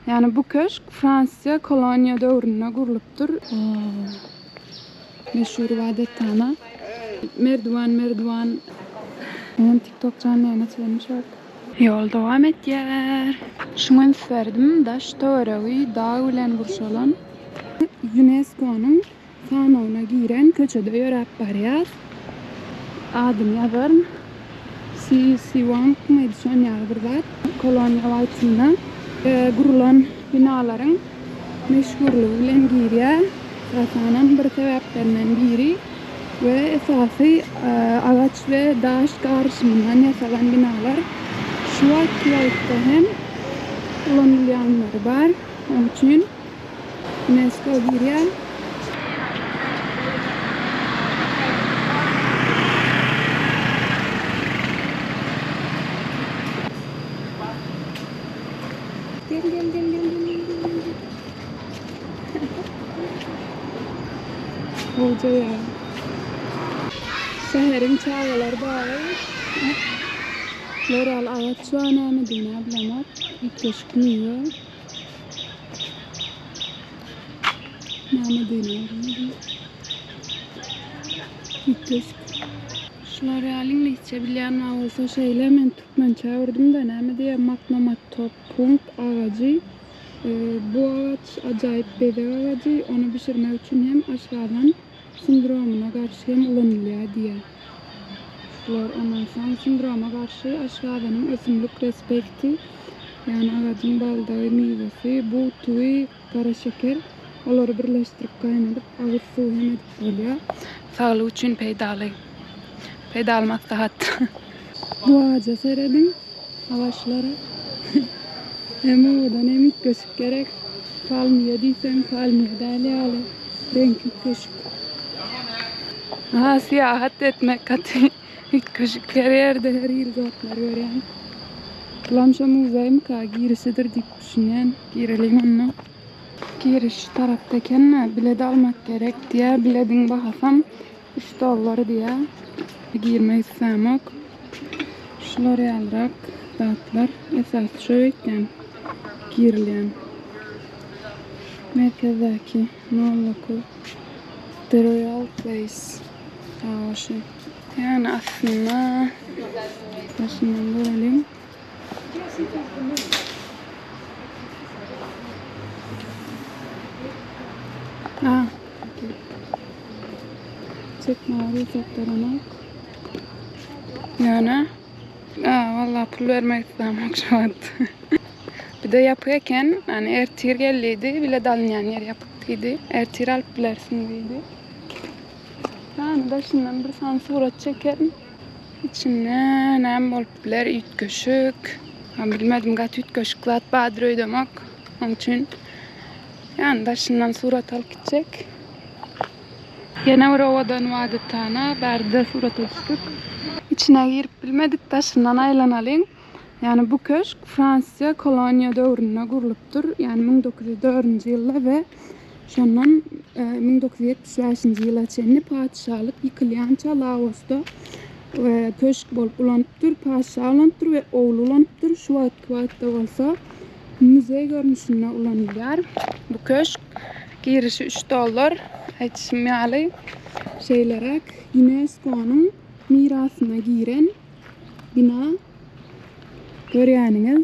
Yani bu köşk Fransa koloniya dövrüne kurulupdur. Meşhur vadetana. Merdivan. Ben TikTok canlı yayına çevirmiş oldum. Yol devam et yer. Şunu verdim daş törevi dağ ulen burşalan. UNESCO'nun fanona giren köçede yörep bariyaz. Adım yazarım. Sivan edisyon yazırlar. Kolonya vaytında kurulan binaların meşhurluğu bilen giriye rasanan bir sebeplerinden biri ve esası ağaç ve daş karışımından yasalan binalar. Şu vaktiyatta hem kullanılyanları var. Onun için UNESCO giriye Gel. Hoca ya. Şehrin çağlar bağlı. Loral ağaç şu an Medine ablamar. İlk gözükmüyor. Medine. İlk gözük. Şuralin liçe bilen olsa şeyle men Türkmen çağırdım da diye maknamat top punkt ağacı. Bu ağaç acayip bebek ağacı. Onu pişirmek için hem aşağıdan sindromuna karşı hem kullanılıyor diye. Ondan sonra sindroma karşı aşağıdanın ösümlük respekti, yani ağacın baldağı, meyvesi, bu tüy, kara şeker, onları birleştirip kaynatıp ağır su hem edip oluyor. Sağlığı için Pedal maslahat. Bu ağaca seyredin ağaçları. Hem oradan hem ilk köşk gerek. Palmiye değilsem palmiye değerli. Renkli köşk. Siyahat etmek katı. İlk köşk her yerde her yıl zatlar görüyorum. Lamşa muzayım ka girisidir deyip düşünen. Girelim onunla. Giriş taraftayken biledi almak gerek diye biledin bahasam $3 diye. Girmeyi istemek. Şunları alarak dağıtlar. Esas şöyleyken girilen. Merkezdeki Nolloko The Royal Place. Savaşı. Yani aslında başından görelim. Çekme ağrı uzaklarına. Yani vallahi pul vermek istemek şu an. Bir de yapıyorken yani ertir gelliydi bile dalınyan yer yapıktıydı. Ertir alıp bilersin deydi. Yani da şimdiden bir san surat çekerim. İçine nem olup biler üt köşük. Ben bilmedim gat üt köşüklat badröy demek. Onun için yani da şimdiden surat alıp gidecek. Yine oradan vadetana berde surat düştük. İçine girip bilmedik taşından aylanalım. Yani bu köşk Fransa koloniya dövrüne kuruluptur. Yani 1904 yılda ve şondan 1975 yıla çenli padişahlık yıkılyança Laos'ta köşk bolup ulanıptır, padişah ulanıptır ve oğlu ulanıptır. Şu vakitte olsa müze görünüşüne ulanırlar. Bu köşk girişi $3. Açmayalı şeylerek UNESCO'nun mirasına giren bina. Görüyorsunuz.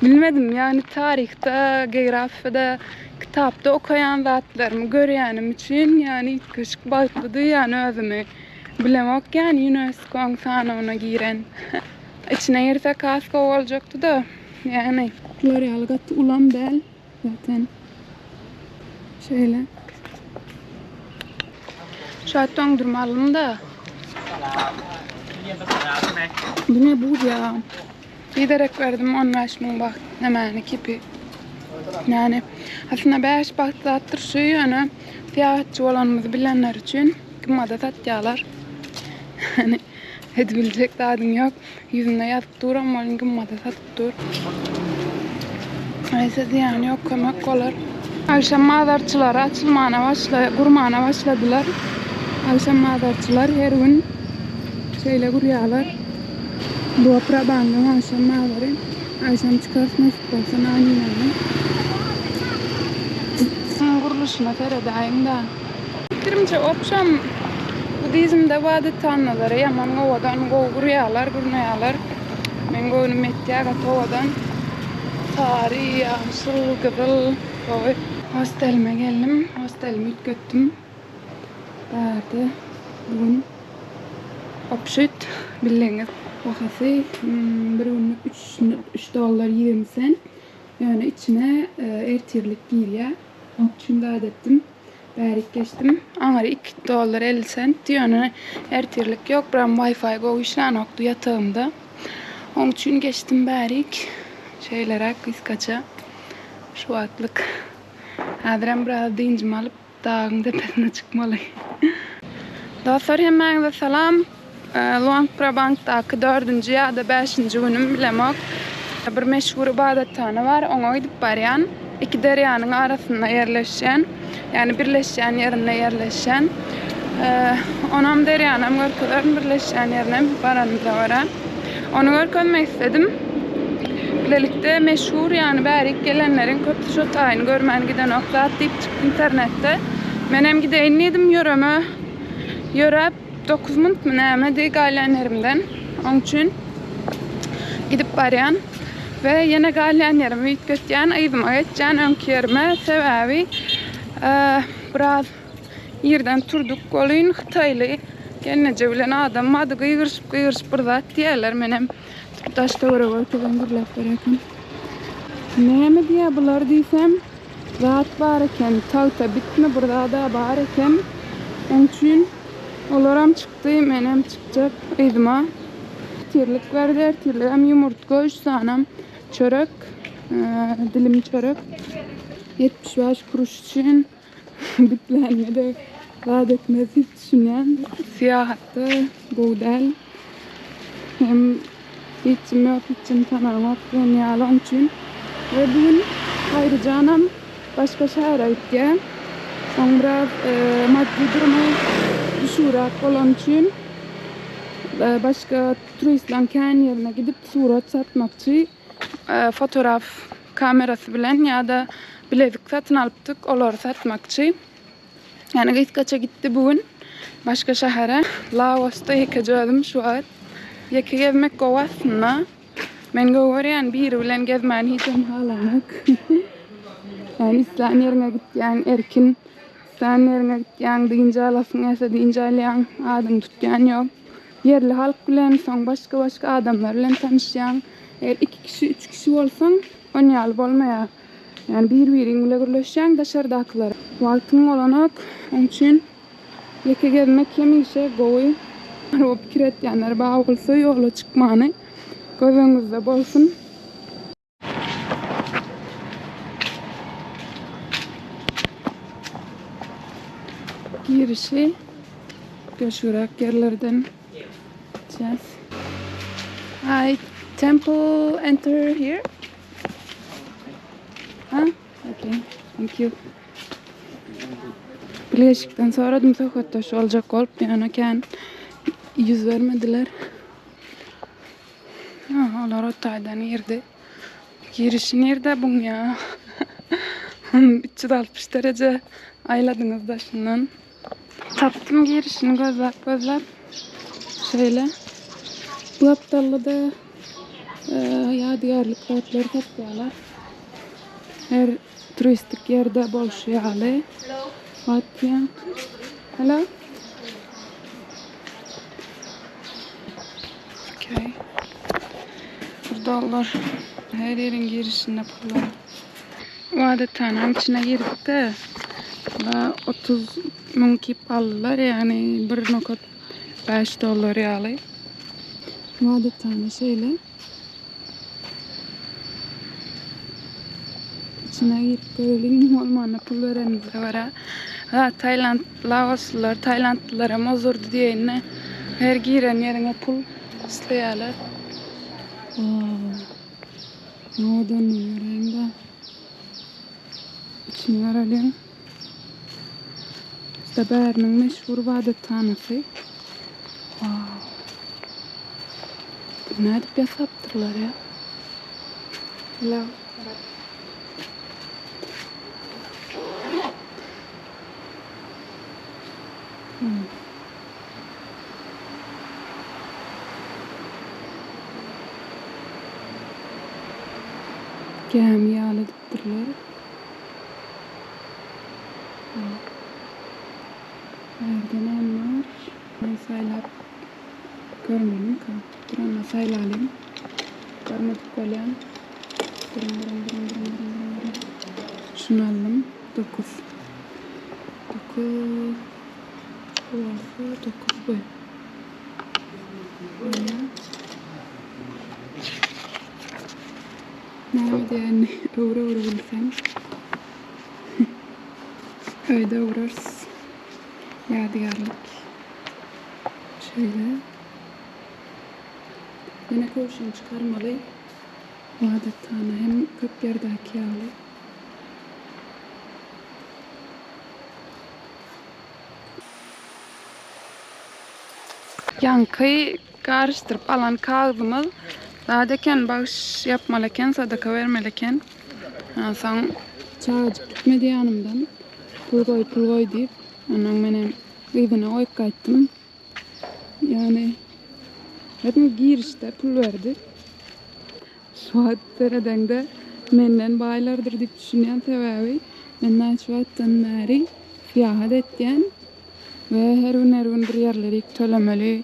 Bilmedim yani tarihte, geografide, kitapta okuyan zatlarımı görüyorum için yani ilk köşk bağıtladı yani özümü bilemek yani UNESCO'nun fanına giren. İçine yerse kasko olacaktı da yani L'Oreal'gat ulam değil zaten. Şöyle. Şu an dondurmalım da. Bu ne bu ya? Giderek verdim 15 bin bak hemen kipi. Yani aslında 5 bahtattır şu yani fiyatçı olanımızı bilenler için kımmada satacaklar. Hani edebilecek dağdım yok. Yüzünde yatıp dur ama olun kımmada satıp dur. Neyse ziyan yok kömek olur. Akşam mazarçılar kurmana başladılar. Akşam mazarçılar her gün şeyle kuruyorlar. Bu aprabanda akşam mazarı Ayşem çıkarsın olsa naneyim. Kuruluşuna teredayım da. Fikrimce opşam Budizm'de vadet tanrıları yaman ovadan guryalar, gurnayalar. Men goyunu mettiyaga tovadan tarihi, yaşıl, gıvıl koy. Hostelime geldim. Hostelimi ütköttüm. Bärdi bugün opşut bildiğiniz. Vakası bir günlük 3 dolar 20 cent. Yani içine ertirlik girya. Şimdi adettim. Bärik geçtim. Aňary 2 dolar 50 cent. Yani ertirlik yok. Biram Wi-Fi goýuşlan okdy yatağımda. Onun için geçtim bärik. Şeylere kıskaça. Şu atlık. Adrem biraz dincim alıp dağın tepesine çıkmalı. Dostlar hemen salam. Luang Prabang'daki 4. ya da 5. günüm bilemek. Bir meşhur ibadethane var. Ona gidip baryan. İki deryanın arasında yerleşen. Yani birleşen yerine yerleşen. Onam deryanım görkülerin birleşen yerine baranıza vara. Onu görmek istedim. Birlikte meşhur yani bärik gelenlerin köpü şu taýyny görmän giden okzat deyip çıktı internette. Men hem gideýin edim ýöreme. Ýörep 9 minut mu näme diýip galyanlerimden. Onuň üçin gidip baryan ve ýene galyanlerimi ütkötýän ýygyma geçýän öňki ýerime sebäbi biraz ýerden turduk golyn Hytaýly gelneje bilen adam ady gyýgyryşyp bir zat diýerler. Men hem taşta görüp gürläp berekim. Näme diýär bular diýsem zat bar eken, tagta bitme burada da bar eken. Onuň üçin olaram çıktı, menem çıkacak ýygyma. Tirlik verdi, tirlik hem yumurtka 3 sanam çörek, dilim çörek 75 kuruş için bitlenmedi. Daha dökmesi düşünen siyahattı, buğdel hem içim yok, içim tanımak dünyalı onun için. Ve bugün ayrıca anam başka şehre gitti. Sonra maddi durumu düşürak olan için başka turistlerin kendi yerine gidip surat satmakçı fotoğraf kamerası bilen ya da bilezik satın alıptık olar satmakçı. Yani gitkaça gitti bugün başka şehre. Laos'ta yekeceğim şu an. Yeke gezmek kovasına. Men govaryan bir bilen gezmen hiçem halamak. Yani İslam yerine gittiyen erkin. İslam yerine gittiyen deyince alasın ese deyince alayan adım tutyan yok. Yerli halk bilen son başka adamlar bilen tanışyan. Eğer 2 kişi 3 kişi olsan onu alıp olmaya. Yani birin bile gürleşen dışarıdakiler. Vaktin olanak onun için yeke gezmek yemişe goy. O fikir etyenler bağ olsa yola çıkmanı gözünüzde bolsun. Girişi göçürak yerlerden gideceğiz. Hi, temple enter here. Ha? Okay, thank you. Bileşikten sonra dümse kottaş olacak olup yanıken yüz vermediler. Onlar o taydan yerde. Girişi nerede bun ya? 360 derece ayladınız da şundan. Taptım girişini gözler. Şöyle. Bu aptallı da yadigarlık saatleri satıyorlar. Her turistik yerde bol şey hali. Fatya. Hello. Okay. Burada olur. Her yerin girişinde pullar. O adettanın içine girdik de 30 münki pallar yani 1,5 dolar yalı. O adettanın şeyle içine girip görelim olmanı pul verenizde var ha. Tayland, Laoslular, Taylandlılara mozurdu diyene her giren yerine pul isteyalar. Ne odan mı göreyim de içini verelim. İşte Bär'nin meşhur ibadethanesi. Ne edip yasaptırlar ya. Hello. Gemi yağladıktırlar. Nereden var? Ben saylap görmedim ki. Duranla saylalayım. Görmedik kolyam. Durun. Şunu aldım. 9. 9. Burası 9 bu. Nerede yani? Uğra bilsem. Öyle uğrarız. Yadigarlık. Şöyle. Yine koşun çıkarmalı. Bu adet tane hem 40 yerdeki yağlı. Yankayı karıştırıp alan kağıdımız zadeken bağış yapmalıyken, sadaka vermeliyken sen çağcık gitmedi yanımdan pul koy deyip onun benim evine oyup kayttım. Yani hepim girişte pul verdi. Şu tereden de menden baylardır deyip düşünen sebebi menden şu attan beri fiyahat ettiyen ve her gün bir yerleri tölemeli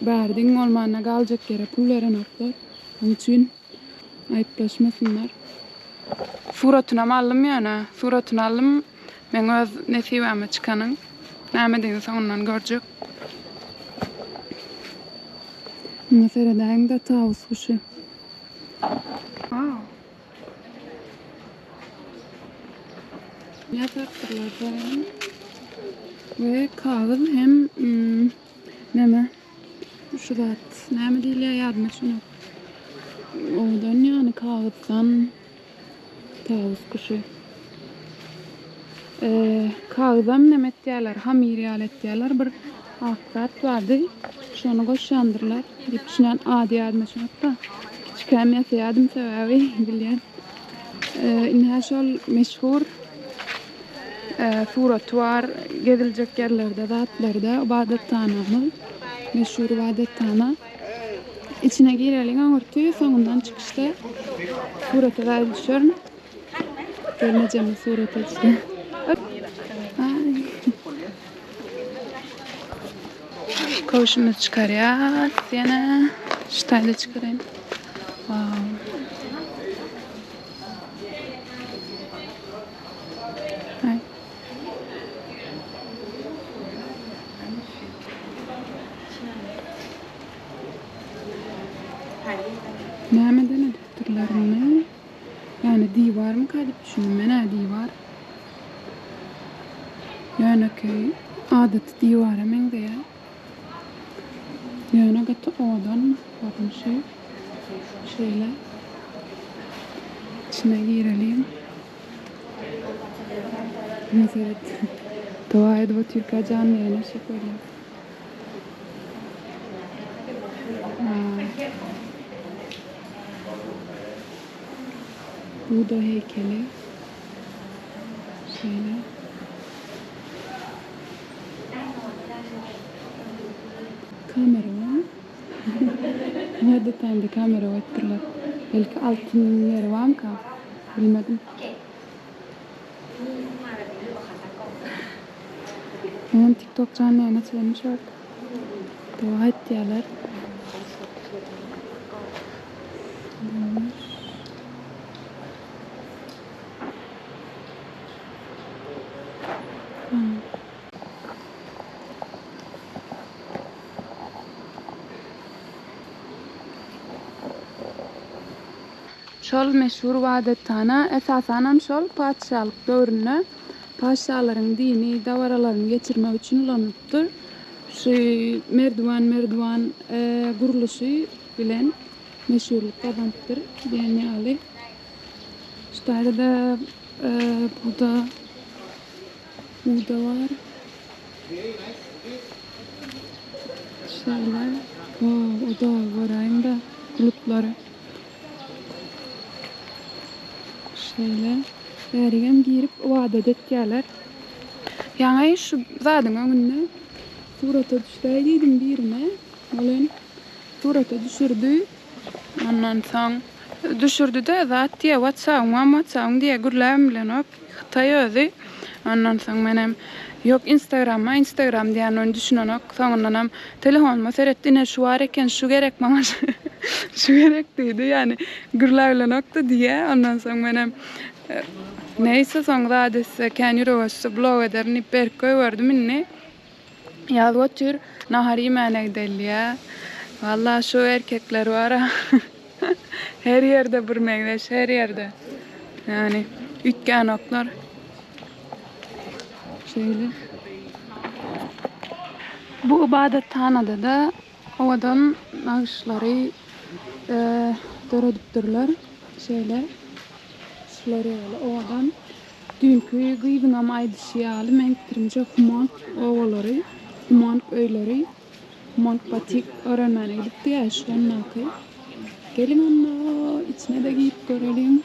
berdin olmana kalacak yere pul veren oklar. Onun için ayıplaşmasınlar. Suratını aldım yani. Suratını aldım. Ben öz nesibime çıkanın. Näme diýse ondan görjek. Meseleden de tavus kuşu. Yataklar falan. Ve kağıt hem neme şu zat näme diýilýär ýadyma şunu. Odan yani kağıttan tavus kuşu. Kağıdam näme etýärler, hamir ýaletýärler bir aktat bardy. Şonu goşandyrlar. Dip düşünen ady ýadyma şunatda. Kiçkäm ýaşaýardym sebäbi bilýän. Inha şol meşhur surat var, gezilecek yerlerde, zatlarda, ibadethanamız, meşhur ibadethana. İçine girelim örtü, sonundan çıkışta surata vermişiyorum. Gelmeyeceğim surata işte. Kavuşunu çıkarıyor, yana ştayla çıkarayım. Wow. Nämeden edipdirler bunu? Yani divar mı kalıp düşünün? Mene divar. Yani köy adet divar hemen de ya. Yani gata odan bakın şöyle içine girelim. Mesela dua edip Türkiye canlı yayına koyuyor. Buda heykeli. Şöyle. Kamera var. Nerede tane kamera var? Belki altın yeri var mı? Bilmedim. Benim TikTok canlı yayına çevirmiş var. Dua et diyorlar. Şol meşhur ibadethana esasen şol padşahlyk döwründe padşahların dini dawaralarını geçirmek üçin ulanıpdyr. Şu merdivan guruluşy bilen meşhurluk kazanıpdyr diýeni. Şu tarada Buda var. Şöyle. O da var aynı da kulüpleri. Şöyle berigem girip o adet etkiler. Yani şu zaten önüne surata düştüydüm birine. Olen surata düşürdü. Ondan sonra düşürdü de zat diye WhatsApp diye gürlem bilen ok Xitay. Ondan sonra menem yok Instagram diyen onu düşünen ok. Sonradan telefonuma seyrettiğine şu var eken şu gerek bana şu gerek dedi yani gürlerle nokta diye. Ondan sonra menem neyse sonra adresi kendi blog ederini berkoy vardı minne. Ya götür nahar yemeğine gidelim ya. Vallahi şu erkekler var ha. Her yerde bir meyveş, her yerde. Yani ütken oklar. Şöyle. Bu ibadethanede da ovadan nağışları dörediptirler. Şöyle. Şuları öyle ovadan. Dünkü gıybın ama aydışıyalı menktirimce humank ovaları, humank öyleri, humank batik öğrenmene gidip diye şu an nakı. Gelin onunla içine de giyip görelim.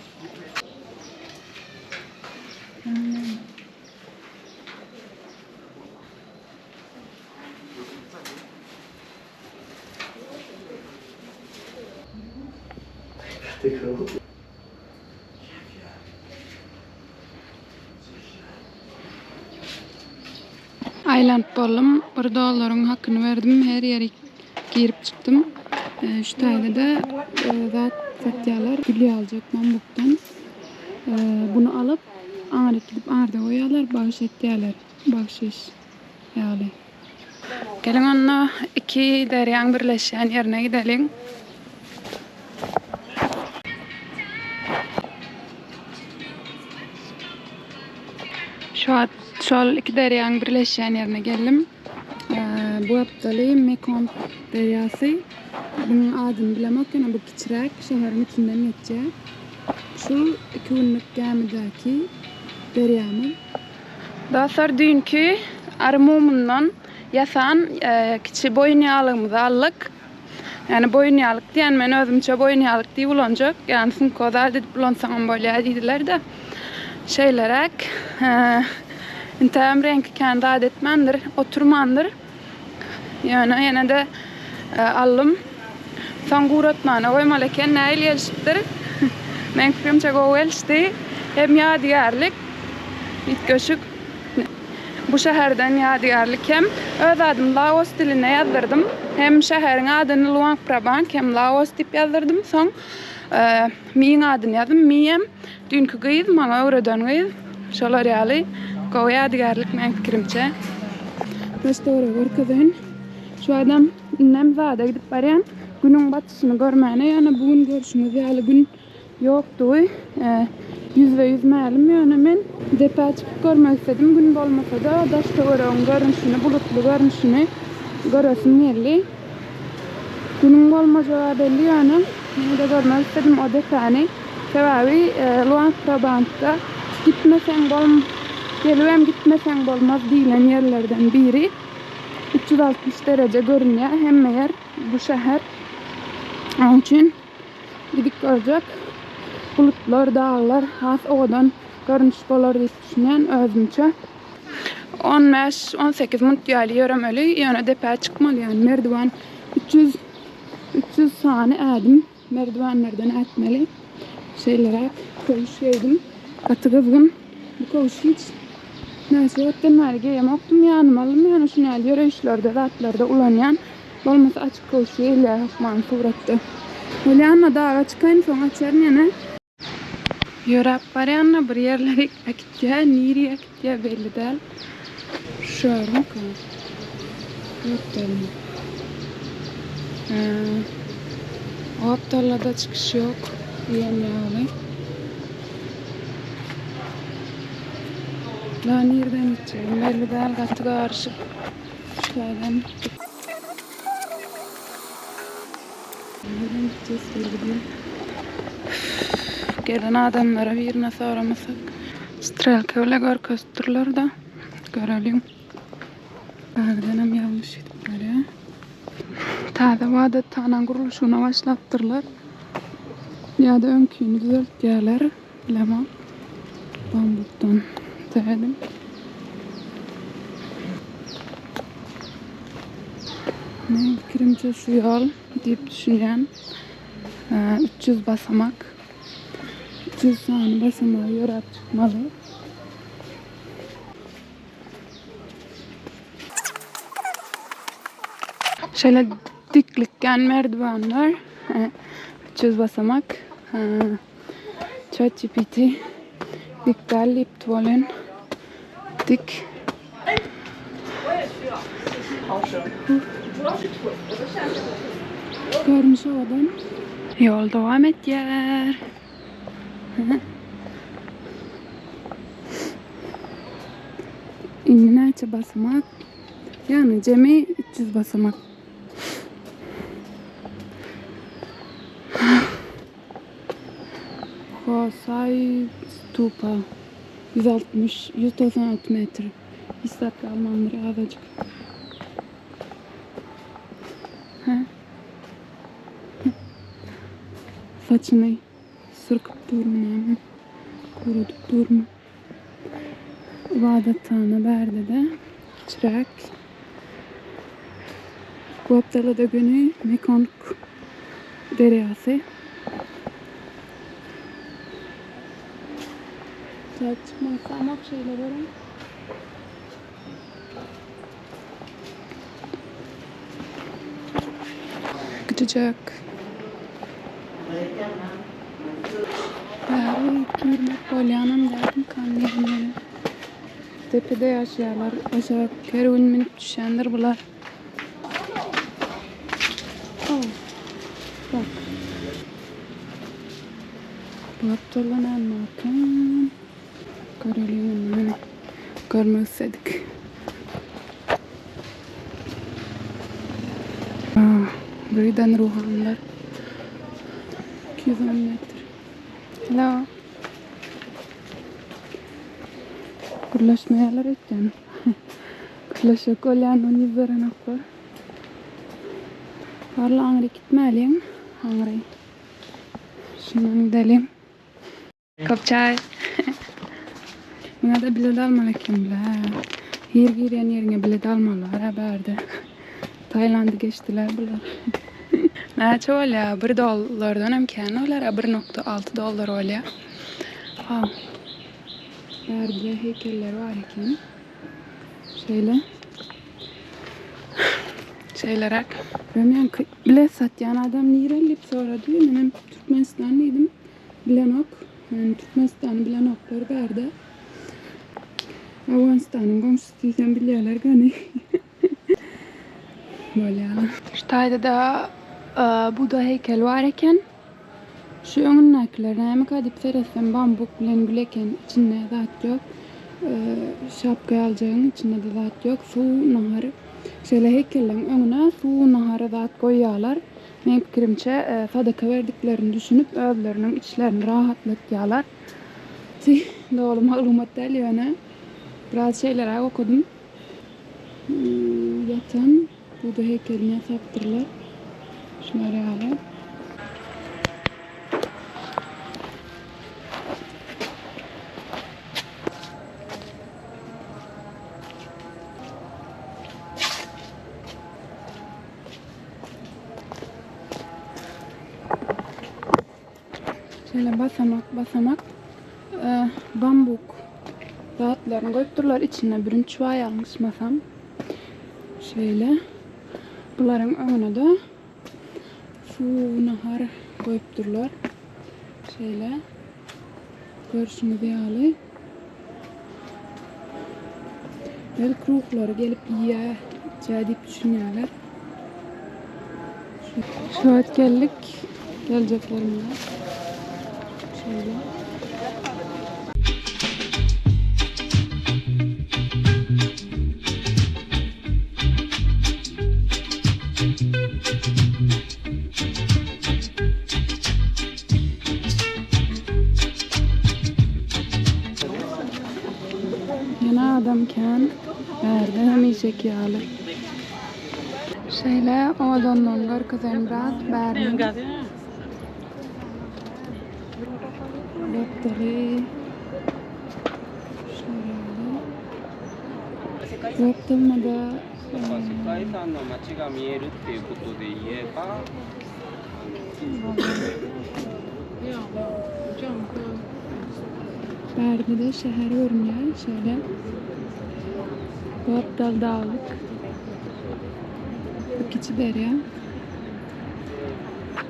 Ayland bollum, bir doların hakkını verdim, her yere girip çıktım. Şu tayda da zat satyalar gülü alacak Mamluk'tan. Bunu alıp ağrı gidip ağrıda koyarlar, bağış ettiler. Bağışış yani. Gelin onunla iki deryan birleşen yerine gidelim. Şu an iki deryan birleşen yerine geldim. Bu aptalı Mekong deryası. Bunun adını bilemek yani bu küçük şehrin içinden geçecek. Şu iki günlük gemideki deryamın. Daha sonra dünkü armumundan yasan küçük boyunyalığımızı aldık. Yani boyunyalık diyen ben özümçe boyunyalık diye bulunacak. Yani sizin kodar dedip bulunsanım böyle dediler de şeylerek İntem renk kendi adetmendir, oturmandır. Yani yine de aldım. Son guratmana koymalıyken ne ilişkidir? Ben fikrimce o ilişki hem yadigarlık, bitköşük. Bu şehirden yadigarlık hem öz adım Laos diline yazdırdım. Hem şehrin adını Luang Prabang hem Laos dip yazdırdım. Son miyin adını yazdım. Miyem dünkü gıyız, bana oradan gıyız. Şolar yali. Koy yadigarlık ben fikrimce. Restore var kızın. Şu adam Nemza'da gidip barayan günün batışını görmeyene yani bugün görüşümüz yani gün yoktu. %100 mağlum yani ben depa çıkıp görmek istedim. Gün olmasa da daşta oranın görünüşünü, bulutlu görünüşünü göresim yerli. Günün olmayacağı belli yani. Yine de görmek istedim o defani. Sebebi Luang Prabang'da gitmesen olmaz. Gelüem gitmesen olmaz diyen yerlerden biri. 360 derece görünüyor. Hem yer bu şehir. Onun için gidip görecek. Bulutlar, dağlar, has odan görünüş bolar diye düşünen özümçe. 15-18 minut yürüyorum öyle. Yani depa çıkmalı yani. Merdiven 300 saniye adım. Merdivenlerden etmeli. Şeylere koyuş yedim. Katı kızgın. Bu koyuş hiç neyse ötten vergi yemoktum yanım alım yani şunu yürüyüşlerde rahatlarda ulanyan olmasa açık koşuyor ile hukman suratı. Öyle anla dağa çıkayım sonra açarım yani. Yürüp bari anla bir yerleri akitya, niri akitya belli değil. Şöyle mi kalır? Yok belli. O aptallada çıkış yok. Diyen yağlı. Daha nereden gideceğim? Belli değil katı karışık. Şuradan nereden gideceğiz belli değil. Gelen adamlara bir nasıl aramasak. Strelka öyle gösterler da görelim. Ağırdanım yanlış edip ya. Taze bu adet tanan kuruluşuna başlattırlar. Ya da önküyünü düzeltiyorlar. Bilemem. Bambuktan dedim. Ne fikrimce şu yol deyip düşünen 300 basamak. 300 tane basamağı yorap çıkmalı. Şöyle diklikten merdivenler. 300 basamak. ChatGPT dikler liptvolen dik. Görmüş havadan. Yol devam et yer. İnine basamak. Yani cemi 300 basamak. Kosay Stupa 196 metre. İstaklı Almanları azıcık. Saçını sırkıp durma, kurutup durma. İbadethane berde de çırak. Bu haftalı da günü Mekong deryası. Saat çıkmazsa ama şeyler var. Gidecek. Kırmak polyanım derdim kanlayımları. Tepede yaşayanlar aşağı kere minip düşendir bunlar. Bak. Bu haftalan markan. Görelim onu. Görmek istedik. Buradan ruhanlar. 210 metre. Hello. Kurlaşmayalar etken. Kurlaşa kolyan onu yüzeren akbar. Varla angre gitmeliyim. Angre. Şundan gidelim. Kop çay. Buna da bilet almalıyım bile. Her giren yerine bilet almalılar haberde. Tayland'ı geçtiler bunlar. Neçe oluyor? $1 imkanı olar. $1.6 oluyor. Berde heykeller var iken. Şöyle. Şeyler ben bile satyan adam nirelip sonra diyor. Benim Türkmenistanlıydım. Bilenok. Yani Türkmenistan'ı bilenokları berde. Afganistan'ın komşusuysan biliyorlar gani. Böyle yalan. Şu tayda da Buda heykel var iken şu önündekilerine hem kadip feresen bambuk bilen güleken içinde zat yok. Şapka alacağın içinde de zat yok. Su naharı. Şöyle heykellerin önüne su naharı zat koyuyorlar. Benim fikrimce sadaka verdiklerini düşünüp evlerinin içlerini rahatlatıyorlar. Doğru malumat değil yani. Biraz şeyler okudum. Yatan Buda heykeline saptırırlar. Şunları alalım. Şöyle basamak bambuk dağıtlarını koyupturlar içine birin çuvay almışmasam. Şöyle bunların önüne de su nahar koyupturlar. Şöyle görüşünü bir alayım. Belki ruhları gelip yiye deyip düşünüyorlar. Şu an geleceklerimle. Şöyle. Yana adamken verdi hemşe kiyalı. Şöyle odan nongar kızın biraz verdi. Batteri Bu aptalmada やっぱ世界遺産の街が見えるっていうことで言えば、 Berdi'de şehir görünüyor şöyle. Bu aptal dağlık. Bu keçi derya.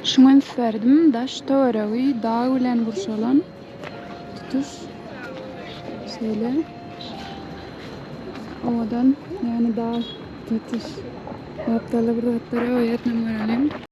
Şuna verdim daş tavarağı dağ ulen burşalan tutuş şöyle odan yani dağ tutuş bu aptalı bir atlara o yetmem görelim.